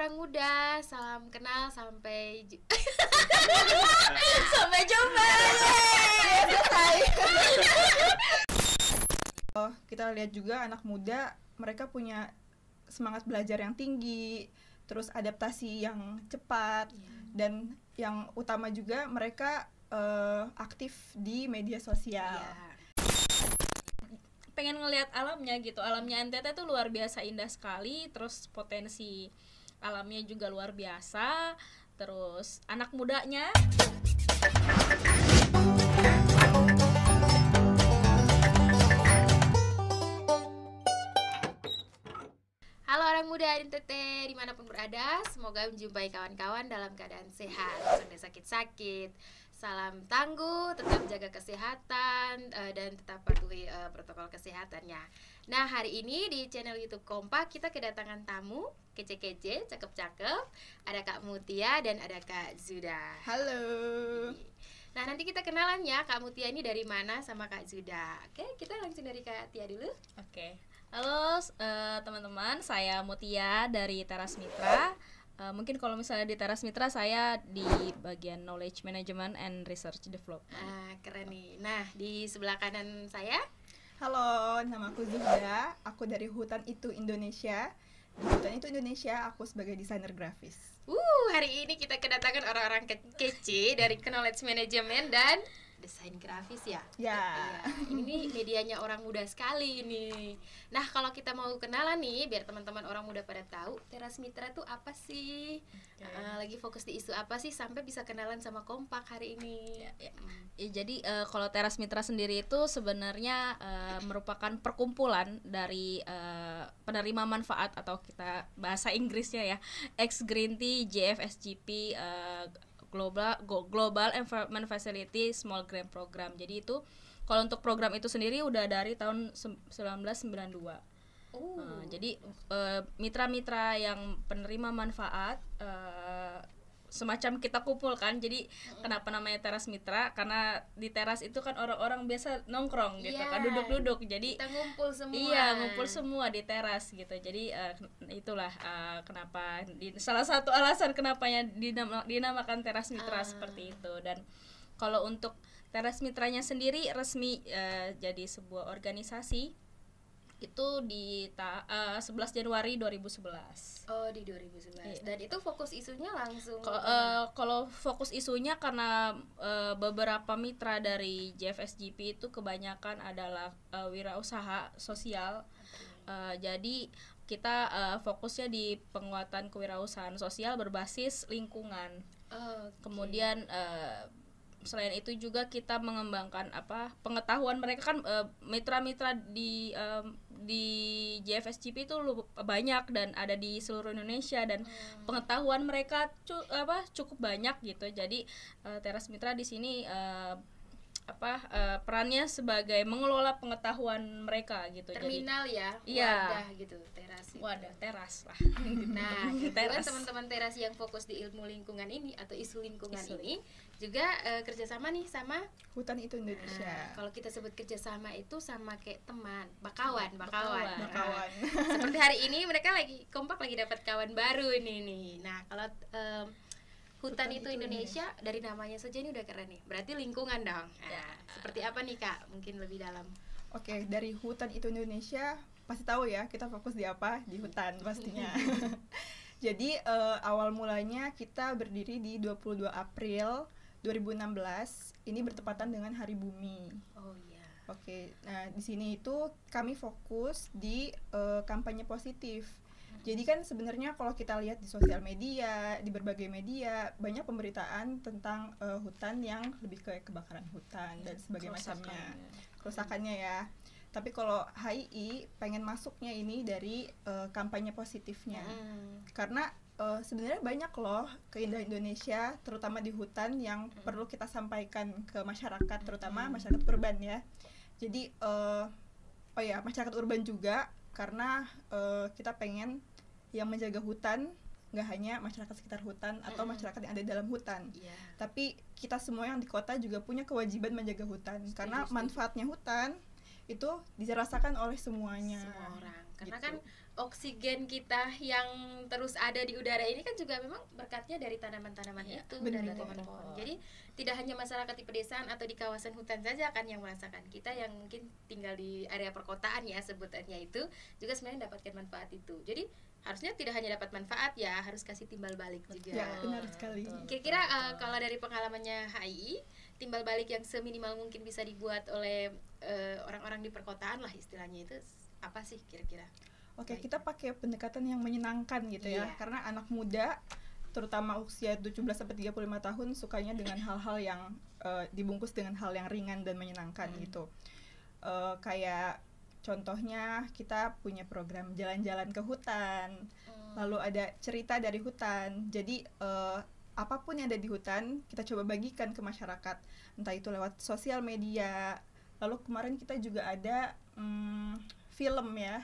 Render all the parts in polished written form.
orang muda, salam kenal sampai sampai jumpa. Kita lihat juga anak muda, mereka punya semangat belajar yang tinggi, terus adaptasi yang cepat, dan yang utama juga mereka aktif di media sosial. Pengen ngelihat alamnya gitu. Alamnya NTT tuh luar biasa indah sekali, terus potensi alamnya juga luar biasa, terus anak mudanya. Halo orang muda NTT dimanapun berada, semoga menjumpai kawan-kawan dalam keadaan sehat, tidak sakit-sakit. Salam tangguh, tetap jaga kesehatan dan tetap patuhi protokol kesehatannya. Nah, hari ini di channel YouTube Kompak kita kedatangan tamu kece-kece, cakep-cakep. Ada Kak Mutia dan ada Kak Zuda. Halo. Nah, nanti kita kenalan ya, Kak Mutia ini dari mana sama Kak Zuda. Oke, kita langsung dari Kak Tia dulu. Oke. Halo teman-teman, saya Mutia dari Teras Mitra. Mungkin kalau misalnya di Teras Mitra saya di bagian Knowledge Management and Research Development. Keren nih. Nah, di sebelah kanan saya. Halo, nama aku Zuhda. Aku dari Hutan Itu Indonesia. Di Hutan Itu Indonesia, aku sebagai desainer grafis. Hari ini kita kedatangan orang-orang kece dari Knowledge Management dan desain grafis ya. Ya. Ini medianya orang muda sekali ini. Nah, kalau kita mau kenalan nih, biar teman-teman orang muda pada tahu, Teras Mitra itu apa sih? Lagi fokus di isu apa sih sampai bisa kenalan sama Kompak hari ini? Jadi kalau Teras Mitra sendiri itu sebenarnya merupakan perkumpulan dari penerima manfaat atau kita bahasa Inggrisnya ya, ex Green Tea, JFSGP, Global Environment Facility Small Grant Program. Jadi itu kalau untuk program itu sendiri udah dari tahun 1992. Jadi mitra-mitra yang penerima manfaat semacam kita kumpulkan. Jadi kenapa namanya Teras Mitra? Karena di teras itu kan orang-orang biasa nongkrong gitu kan, duduk-duduk. Jadi kita ngumpul semua. Iya, ngumpul semua di teras gitu. Jadi itulah kenapa salah satu alasan kenapanya dinamakan Teras Mitra seperti itu. Dan kalau untuk Teras Mitranya sendiri resmi jadi sebuah organisasi itu di 11 Januari 2011. Oh, di 2011. Iya. Dan itu fokus isunya langsung kalau fokus isunya karena beberapa mitra dari JFSGP itu kebanyakan adalah wirausaha sosial. Jadi kita fokusnya di penguatan kewirausahaan sosial berbasis lingkungan. Kemudian selain itu juga kita mengembangkan pengetahuan mereka kan mitra-mitra di JFSGP itu banyak dan ada di seluruh Indonesia dan pengetahuan mereka cukup banyak gitu. Jadi Teras Mitra di sini perannya sebagai mengelola pengetahuan mereka gitu. Terminal jadi, wadah gitu, teras. Wadah teras lah. Nah, teras. Teman-teman teras yang fokus di ilmu lingkungan ini atau isu lingkungan ini juga kerjasama nih sama Hutan Itu Indonesia. Kalau kita sebut kerjasama itu sama kayak teman, bakawan. Seperti hari ini mereka Kompak lagi dapat kawan baru ini nih. Nah, kalau Hutan Itu Indonesia dari namanya saja ini udah keren nih. Berarti lingkungan dong. Seperti apa nih Kak? Mungkin lebih dalam. Oke, dari Hutan Itu Indonesia pasti tahu ya kita fokus di apa? Di hutan pastinya. Jadi awal mulanya kita berdiri di 22 April 2016. Ini bertepatan dengan Hari Bumi. Oh iya. Oke, nah di sini itu kami fokus di kampanye positif. Jadi kan sebenarnya kalau kita lihat di sosial media, di berbagai media, banyak pemberitaan tentang hutan yang lebih ke kebakaran hutan dan sebagainya macamnya, kerusakannya ya. Tapi kalau HII pengen masuknya ini dari kampanye positifnya, karena sebenarnya banyak loh keindahan Indonesia, terutama di hutan yang perlu kita sampaikan ke masyarakat, terutama masyarakat urban ya. Jadi masyarakat urban juga, karena kita pengen yang menjaga hutan nggak hanya masyarakat sekitar hutan atau masyarakat yang ada di dalam hutan, tapi kita semua yang di kota juga punya kewajiban menjaga hutan. Karena manfaatnya hutan itu dirasakan oleh semuanya. Semua orang. Karena gitu. kan oksigen kita yang terus ada di udara ini kan juga memang berkatnya dari tanaman-tanaman Iya, itu, benar. dari pohon-pohon. Jadi tidak hanya masyarakat di pedesaan atau di kawasan hutan saja kan yang merasakan. Kita yang mungkin tinggal di area perkotaan ya sebutannya itu juga sebenarnya mendapatkan manfaat itu. Jadi harusnya tidak hanya dapat manfaat ya, harus kasih timbal balik juga. Ya, benar sekali. Kira-kira kalau dari pengalamannya HI, timbal balik yang seminimal mungkin bisa dibuat oleh orang-orang di perkotaan lah istilahnya itu apa sih kira-kira? Oke, Baik. kita pakai pendekatan yang menyenangkan gitu ya. Iya. Karena anak muda terutama usia 17 sampai 35 tahun sukanya dengan hal-hal yang dibungkus dengan hal yang ringan dan menyenangkan gitu. Kayak contohnya kita punya program jalan-jalan ke hutan. Lalu ada cerita dari hutan. Jadi apapun yang ada di hutan kita coba bagikan ke masyarakat, entah itu lewat sosial media. Lalu kemarin kita juga ada film ya.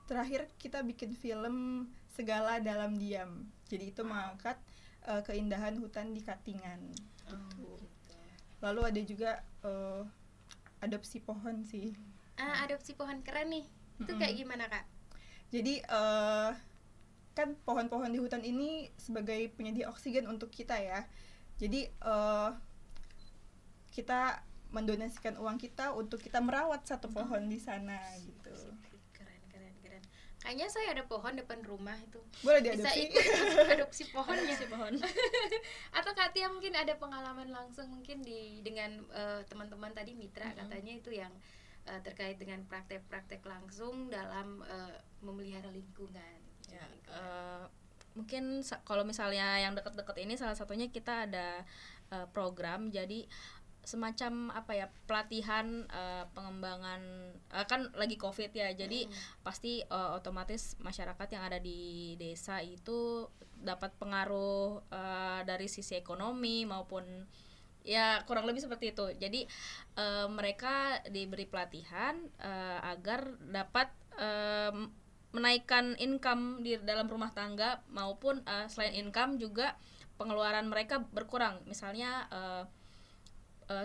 Terakhir kita bikin film Segala Dalam Diam. Jadi itu mengangkat keindahan hutan di Katingan. Gitu. Lalu ada juga adopsi pohon sih. Adopsi pohon keren nih. Itu kayak gimana Kak? Jadi kan pohon-pohon di hutan ini sebagai penyedia oksigen untuk kita ya. Jadi kita mendonasikan uang kita untuk kita merawat satu pohon di sana gitu. Keren. Kayaknya saya ada pohon depan rumah itu. Boleh Bisa diadopsi. ikut adopsi pohonnya. Si pohon. Atau Kak Tia mungkin ada pengalaman langsung mungkin dengan teman-teman tadi mitra katanya itu yang terkait dengan praktek-praktek langsung dalam memelihara lingkungan. Ya, mungkin kalau misalnya yang deket-deket ini salah satunya kita ada program jadi semacam apa ya pelatihan pengembangan kan lagi COVID ya jadi pasti otomatis masyarakat yang ada di desa itu dapat pengaruh dari sisi ekonomi maupun ya kurang lebih seperti itu jadi mereka diberi pelatihan agar dapat menaikkan income di dalam rumah tangga maupun selain income juga pengeluaran mereka berkurang misalnya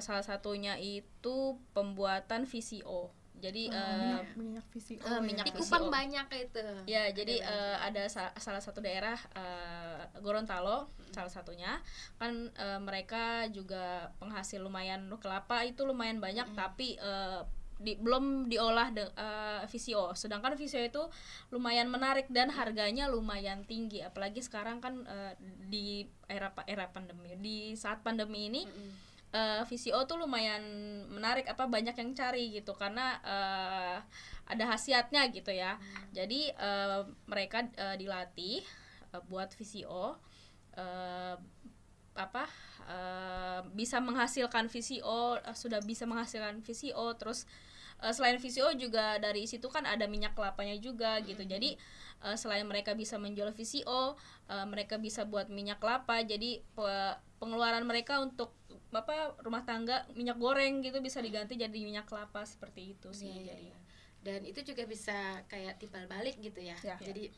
salah satunya itu pembuatan VCO jadi minyak VCO minyak ya. Di Kupang VCO. banyak itu. Ya, jadi ada salah satu daerah Gorontalo salah satunya kan mereka juga penghasil lumayan kelapa itu lumayan banyak tapi belum diolah VCO. Sedangkan VCO itu lumayan menarik dan harganya lumayan tinggi apalagi sekarang kan di era pandemi. Di saat pandemi ini VCO tuh lumayan menarik banyak yang cari gitu karena ada khasiatnya gitu ya. Jadi mereka dilatih buat VCO bisa menghasilkan VCO sudah bisa menghasilkan VCO terus selain VCO juga dari situ kan ada minyak kelapanya juga gitu. Jadi selain mereka bisa menjual VCO mereka bisa buat minyak kelapa jadi pengeluaran mereka untuk rumah tangga minyak goreng gitu bisa diganti jadi minyak kelapa seperti itu sih. Iya. Dan itu juga bisa kayak timbal balik gitu ya. Jadi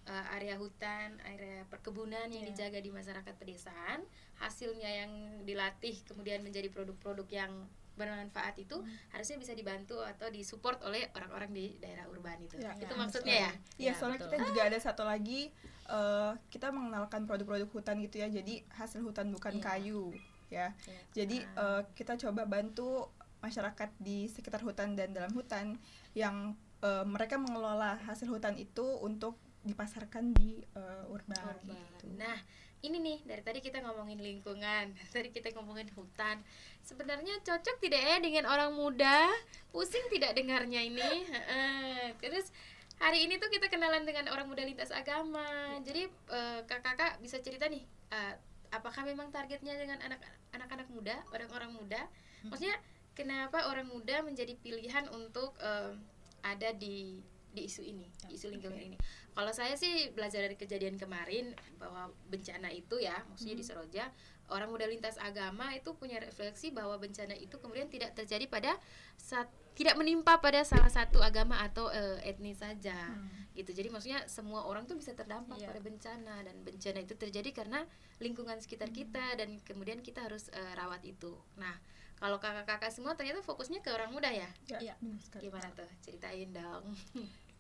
area hutan, area perkebunan yang dijaga di masyarakat pedesaan, hasilnya yang dilatih kemudian menjadi produk-produk yang bermanfaat itu harusnya bisa dibantu atau disupport oleh orang-orang di daerah urban itu. Itu maksudnya ya? Iya, soalnya kita juga ada satu lagi kita mengenalkan produk-produk hutan gitu ya. Jadi hasil hutan bukan kayu ya. Jadi kita coba bantu masyarakat di sekitar hutan dan dalam hutan yang mereka mengelola hasil hutan itu untuk dipasarkan di urban. Gitu. Nah, ini nih dari tadi kita ngomongin lingkungan, tadi kita ngomongin hutan. Sebenarnya cocok tidak ya dengan orang muda? Pusing tidak dengarnya ini? Terus hari ini tuh kita kenalan dengan orang muda lintas agama. Jadi kakak-kakak bisa cerita nih, apakah memang targetnya dengan anak-anak muda, orang-orang muda? Maksudnya kenapa orang muda menjadi pilihan untuk ada di isu ini, di isu lingkungan ini. Kalau saya sih belajar dari kejadian kemarin bahwa bencana itu ya, maksudnya di Seroja, orang muda lintas agama itu punya refleksi bahwa bencana itu kemudian tidak terjadi tidak menimpa pada salah satu agama atau etnis saja, gitu. Jadi maksudnya semua orang tuh bisa terdampak pada bencana dan bencana itu terjadi karena lingkungan sekitar kita dan kemudian kita harus rawat itu. Nah, Kalau kakak-kakak semua ternyata fokusnya ke orang muda ya? Ya, Iya. benar sekali. Gimana tuh? Ceritain dong.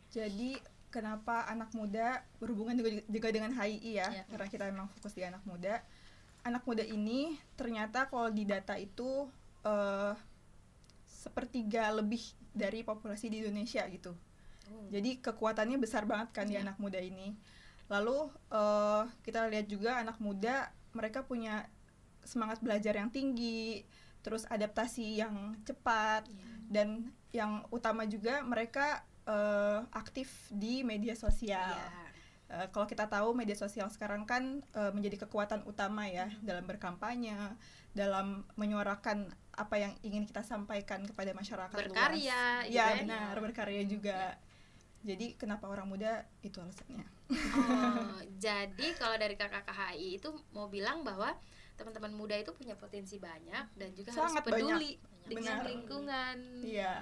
Jadi kenapa anak muda berhubungan juga dengan HII ya? Ya. Karena kita memang fokus di anak muda. Anak muda ini ternyata kalau di data itu sepertiga lebih dari populasi di Indonesia gitu. Jadi kekuatannya besar banget kan di Ya. anak muda ini. Lalu kita lihat juga anak muda mereka punya semangat belajar yang tinggi, terus adaptasi yang cepat, dan yang utama juga mereka aktif di media sosial. Kalau kita tahu media sosial sekarang kan menjadi kekuatan utama ya dalam berkampanye, dalam menyuarakan apa yang ingin kita sampaikan kepada masyarakat Berkarya, luas. gitu Ya ya. benar, berkarya juga. Jadi kenapa orang muda itu alasannya. Oh, jadi kalau dari kakak KHI itu mau bilang bahwa teman-teman muda itu punya potensi banyak dan juga Sangat harus peduli banyak. dengan Benar. lingkungan. Iya.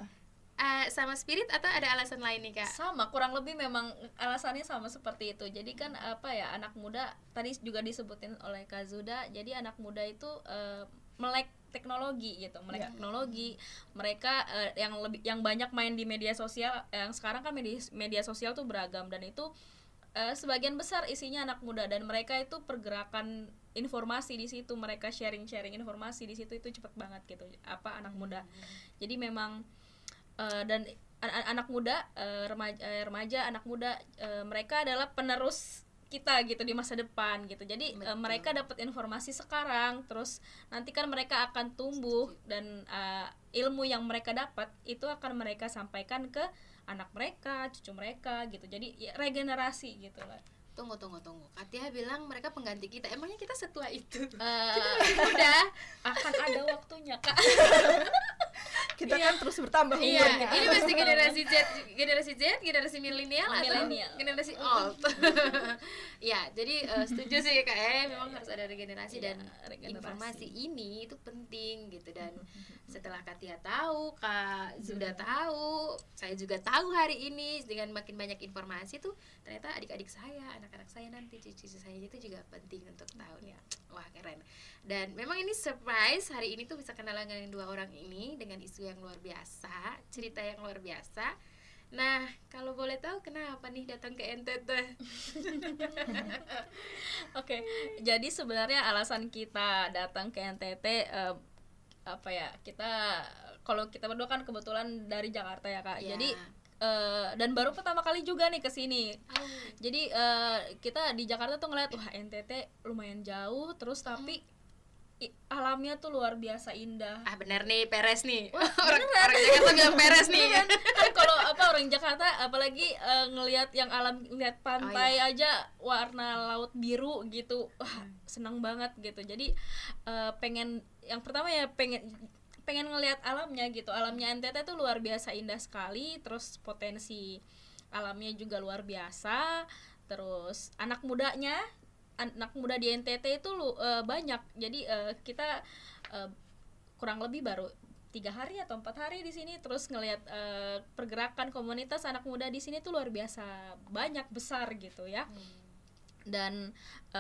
Sama spirit atau ada alasan lain nih kak? Sama, kurang lebih memang alasannya sama seperti itu. Jadi kan apa ya, anak muda tadi juga disebutin oleh Kak Zuda, jadi anak muda itu melek teknologi gitu, melek Iya. teknologi. Mereka yang banyak main di media sosial, yang sekarang kan media sosial tuh beragam, dan itu sebagian besar isinya anak muda, dan mereka itu pergerakan informasi di situ, mereka sharing informasi di situ itu cepet banget gitu, apa anak muda. Jadi memang dan anak muda, remaja, anak muda, mereka adalah penerus kita gitu di masa depan gitu. Jadi mereka dapat informasi sekarang, terus nanti kan mereka akan tumbuh, dan ilmu yang mereka dapat itu akan mereka sampaikan ke anak mereka, cucu mereka gitu. Jadi ya, regenerasi gitu lah. Tunggu. Katia bilang mereka pengganti kita. Emangnya kita setua itu? Udah akan ada waktunya, Kak. Kita kan terus bertambah Iya, umurnya. ini pasti generasi Z, generasi milenial atau Milenial. generasi old. Ya, jadi setuju sih kak. Memang harus ada regenerasi, Iya, dan regenerasi. informasi ini itu penting gitu. Dan setelah Katia tahu, Kak sudah tahu, saya juga tahu hari ini dengan makin banyak informasi tuh ternyata adik-adik saya, anak-anak saya nanti, cucu saya itu juga penting untuk tahu ya. Wah keren. Dan memang ini surprise hari ini tuh bisa kenalan dengan dua orang ini dengan isu yang luar biasa, cerita yang luar biasa. Nah, kalau boleh tahu kenapa nih datang ke NTT? Oke, jadi sebenarnya alasan kita datang ke NTT apa ya, kalau kita berdua kan kebetulan dari Jakarta ya Kak. Ya. Jadi dan baru pertama kali juga nih kesini. Jadi kita di Jakarta tuh ngeliat, wah NTT lumayan jauh, terus tapi alamnya tuh luar biasa indah. Ah bener nih, peres nih. Orang Jakarta bilang peres nih. Kan kalau orang Jakarta apalagi ngelihat yang alam, ngelihat pantai aja warna laut biru gitu, wah senang banget gitu. Jadi yang pertama ya pengen ngelihat alamnya gitu. Alamnya NTT tuh luar biasa indah sekali, terus potensi alamnya juga luar biasa, terus anak muda di NTT itu banyak. Jadi kita kurang lebih baru 3 hari atau 4 hari di sini, terus ngelihat pergerakan komunitas anak muda di sini tuh luar biasa banyak, besar gitu ya. Dan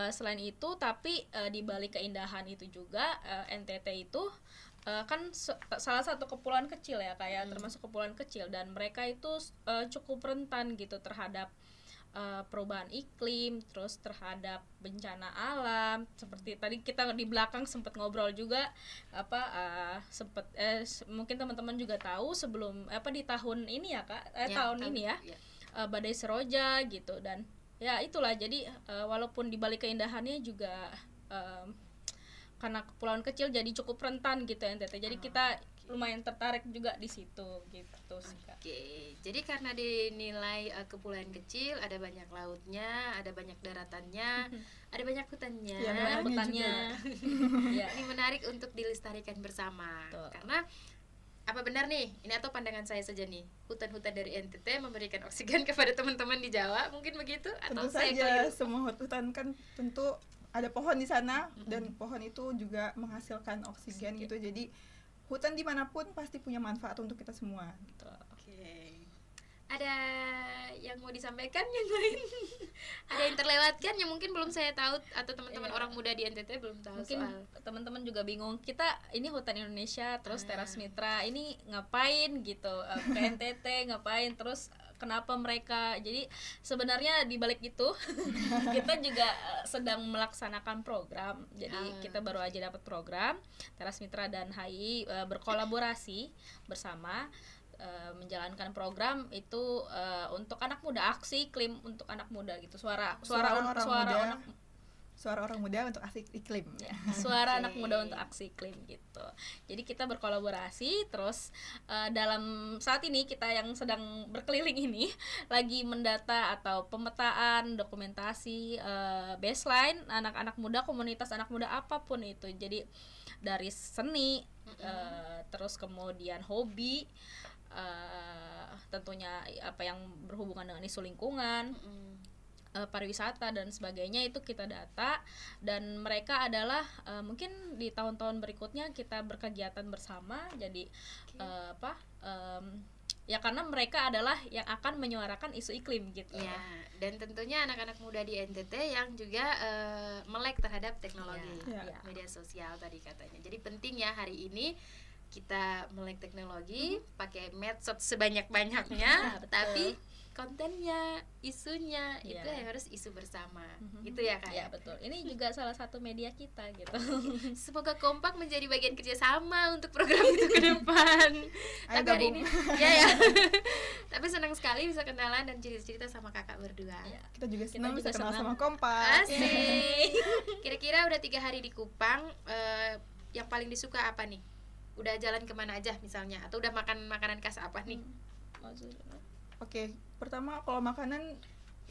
selain itu, tapi di balik keindahan itu juga NTT itu kan salah satu kepulauan kecil ya kayak termasuk kepulauan kecil, dan mereka itu cukup rentan gitu terhadap perubahan iklim, terus terhadap bencana alam. Seperti tadi kita di belakang sempat ngobrol juga mungkin teman-teman juga tahu sebelum di tahun ini ya Kak, tahun ini ya. Badai Seroja gitu, dan ya itulah. Jadi walaupun di balik keindahannya juga karena kepulauan kecil jadi cukup rentan gitu NTT. Jadi kita lumayan tertarik juga di situ gitu sih Kak. Oke, jadi karena dinilai kepulauan kecil, ada banyak lautnya, ada banyak daratannya, ada banyak hutannya. Ya, Banyak hutannya. Ya. Ini menarik untuk dilestarikan bersama. Betul. Karena apa benar nih, ini atau pandangan saya saja nih, hutan-hutan dari NTT memberikan oksigen kepada teman-teman di Jawa, mungkin begitu? Atau Tentu saya saja, keliru? semua hutan kan tentu ada pohon di sana, dan pohon itu juga menghasilkan oksigen gitu. Jadi hutan dimanapun pasti punya manfaat untuk kita semua. Oke. Ada yang mau disampaikan yang lain? Ada yang terlewatkan yang mungkin belum saya tahu atau teman-teman orang muda di NTT belum tahu Mungkin soal. teman-teman juga bingung, kita ini Hutan Indonesia terus Teras Mitra ini ngapain gitu, ke NTT ngapain, terus kenapa mereka. Jadi sebenarnya di balik itu kita juga sedang melaksanakan program. Jadi kita baru aja dapat program, Teras Mitra dan HI berkolaborasi bersama menjalankan program itu untuk anak muda, aksi iklim untuk anak muda gitu. Suara orang muda untuk aksi iklim. Suara anak muda untuk aksi iklim gitu. Jadi kita berkolaborasi terus dalam saat ini kita yang sedang berkeliling ini lagi mendata atau pemetaan, dokumentasi baseline anak-anak muda, komunitas anak muda apapun itu. Jadi dari seni terus kemudian hobi, tentunya apa yang berhubungan dengan isu lingkungan, pariwisata dan sebagainya itu kita data, dan mereka adalah mungkin di tahun-tahun berikutnya kita berkegiatan bersama. Jadi ya karena mereka adalah yang akan menyuarakan isu iklim gitu ya. Dan tentunya anak-anak muda di NTT yang juga melek terhadap teknologi, media sosial tadi katanya. Jadi penting ya hari ini kita melek teknologi, pakai medsos sebanyak-banyaknya, tapi kontennya, isunya itu yang harus isu bersama, gitu ya Kak? Ya betul. Ini juga salah satu media kita gitu. Semoga kompak menjadi bagian kerjasama untuk program itu ke depan. Tapi hari ini, tapi senang sekali bisa kenalan dan cerita-cerita sama kakak berdua. Ya, kita juga senang bisa kenal sama kompak. Asik. Kira-kira udah 3 hari di Kupang, yang paling disuka apa nih? Udah jalan kemana aja misalnya, atau udah makan makanan khas apa nih? Oke, pertama kalau makanan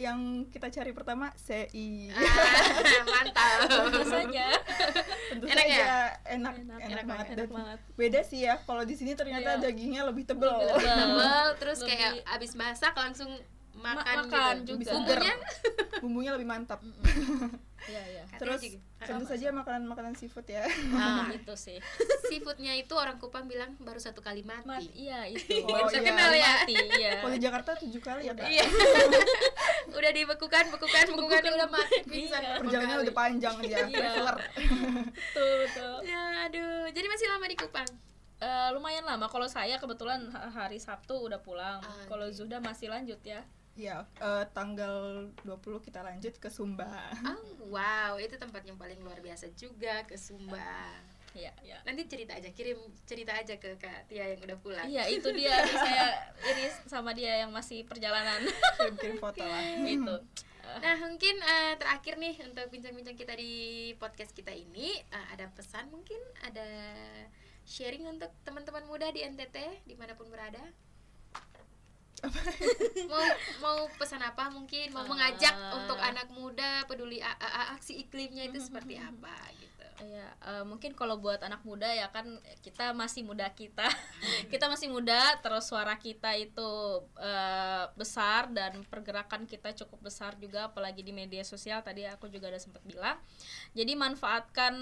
yang kita cari pertama sei. Mantap. Tentu saja. Enak ya? Enak banget. Beda sih ya, kalau di sini ternyata dagingnya lebih tebal. Terus kayak abis masak langsung makan gitu. Juga. Bumbunya lebih mantap. Iya. Terus tentu saja makanan seafood ya. Itu sih. Seafoodnya itu orang Kupang bilang baru 1 kali mati. Iya itu. Baru terkenal ya. Kalau di Jakarta 7 kali ya Kak. Iya. Udah dibekukan udah mati pingsan. Perjalanannya udah panjang dia. Traveler. Betul. Ya aduh. Jadi masih lama di Kupang? Lumayan lama. Kalau saya kebetulan hari Sabtu udah pulang. Kalau Zuhda masih lanjut ya. Ya, tanggal 20 kita lanjut ke Sumba. Wow, itu tempat yang paling luar biasa juga, ke Sumba. Iya. Nanti kirim cerita aja ke Kak Tia yang udah pulang. Iya, itu dia. Saya ini sama dia yang masih perjalanan. Kirim foto lah. Itu. Nah, mungkin terakhir nih untuk bincang-bincang kita di podcast kita ini, ada pesan mungkin, ada sharing untuk teman-teman muda di NTT dimanapun berada. mau pesan apa mungkin, mau mengajak untuk anak muda peduli aksi iklimnya itu seperti apa gitu. Ya, mungkin kalau buat anak muda ya kan kita masih muda kita masih muda, terus suara kita itu besar dan pergerakan kita cukup besar juga, apalagi di media sosial tadi aku juga udah sempat bilang. Jadi manfaatkan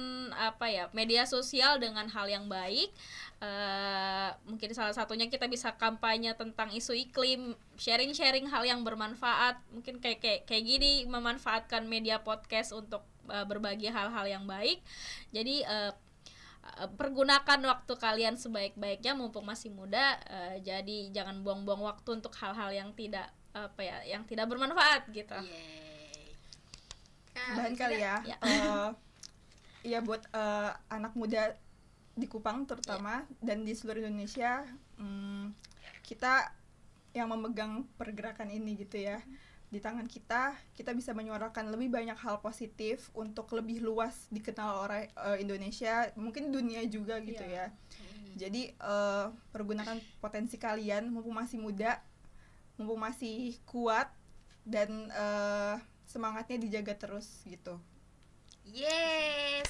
media sosial dengan hal yang baik. Mungkin salah satunya kita bisa kampanye tentang isu iklim, sharing hal yang bermanfaat, mungkin kayak gini, memanfaatkan media podcast untuk berbagi hal-hal yang baik. Jadi pergunakan waktu kalian sebaik-baiknya mumpung masih muda. Jadi jangan buang-buang waktu untuk hal-hal yang tidak yang tidak bermanfaat gitu. Bahan kali ya. Ya buat anak muda di Kupang terutama dan di seluruh Indonesia, kita yang memegang pergerakan ini gitu ya. Di tangan kita bisa menyuarakan lebih banyak hal positif untuk lebih luas dikenal orang Indonesia, mungkin dunia juga gitu ya. Jadi pergunakan potensi kalian mumpung masih muda, mumpung masih kuat, dan semangatnya dijaga terus gitu.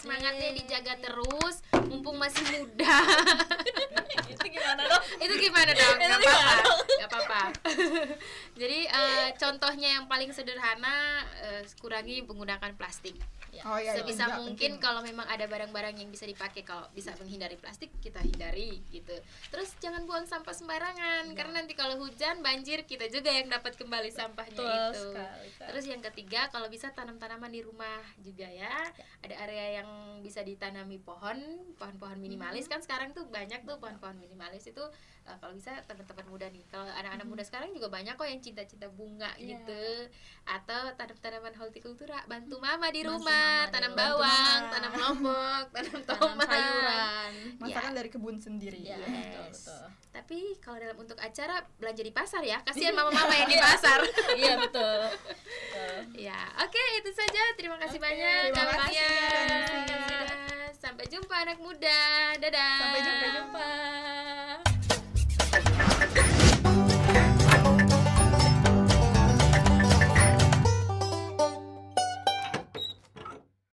Semangatnya dijaga terus mumpung masih muda. Itu gimana dong? Itu gimana dong? Itu Gak gimana apa-apa, dong? gak apa-apa. Jadi contohnya yang paling sederhana, kurangi menggunakan plastik. Oh iya, itu Sebisa juga mungkin penting. kalau memang ada barang-barang yang bisa dipakai, kalau bisa menghindari plastik kita hindari gitu. Terus jangan buang sampah sembarangan, karena nanti kalau hujan banjir kita juga yang dapat kembali sampahnya Betul itu. sekali, Kak. Terus yang ketiga, kalau bisa tanam tanaman di rumah juga ya. Ada area yang bisa ditanami pohon-pohon minimalis kan sekarang tuh banyak tuh pohon-pohon minimalis itu. Kalau bisa teman-teman muda nih, kalau anak-anak muda sekarang juga banyak kok yang cinta-cinta bunga gitu, atau tanam-tanaman hortikultura, bantu mama di Bantu rumah, mama di tanam rumah. bawang, tanam lombok, tanam Tanam tomat, sayuran. Masakan dari kebun sendiri. Iya, Yes. betul. Tapi kalau dalam untuk acara belanja di pasar ya, kasihan mama-mama yang di pasar. Iya, betul. Betul. Ya, oke, itu saja. Terima kasih Oke, banyak terima kasih, kalian. Kak Nancy. Sampai jumpa anak muda. Dadah. Sampai jumpa. Jumpa.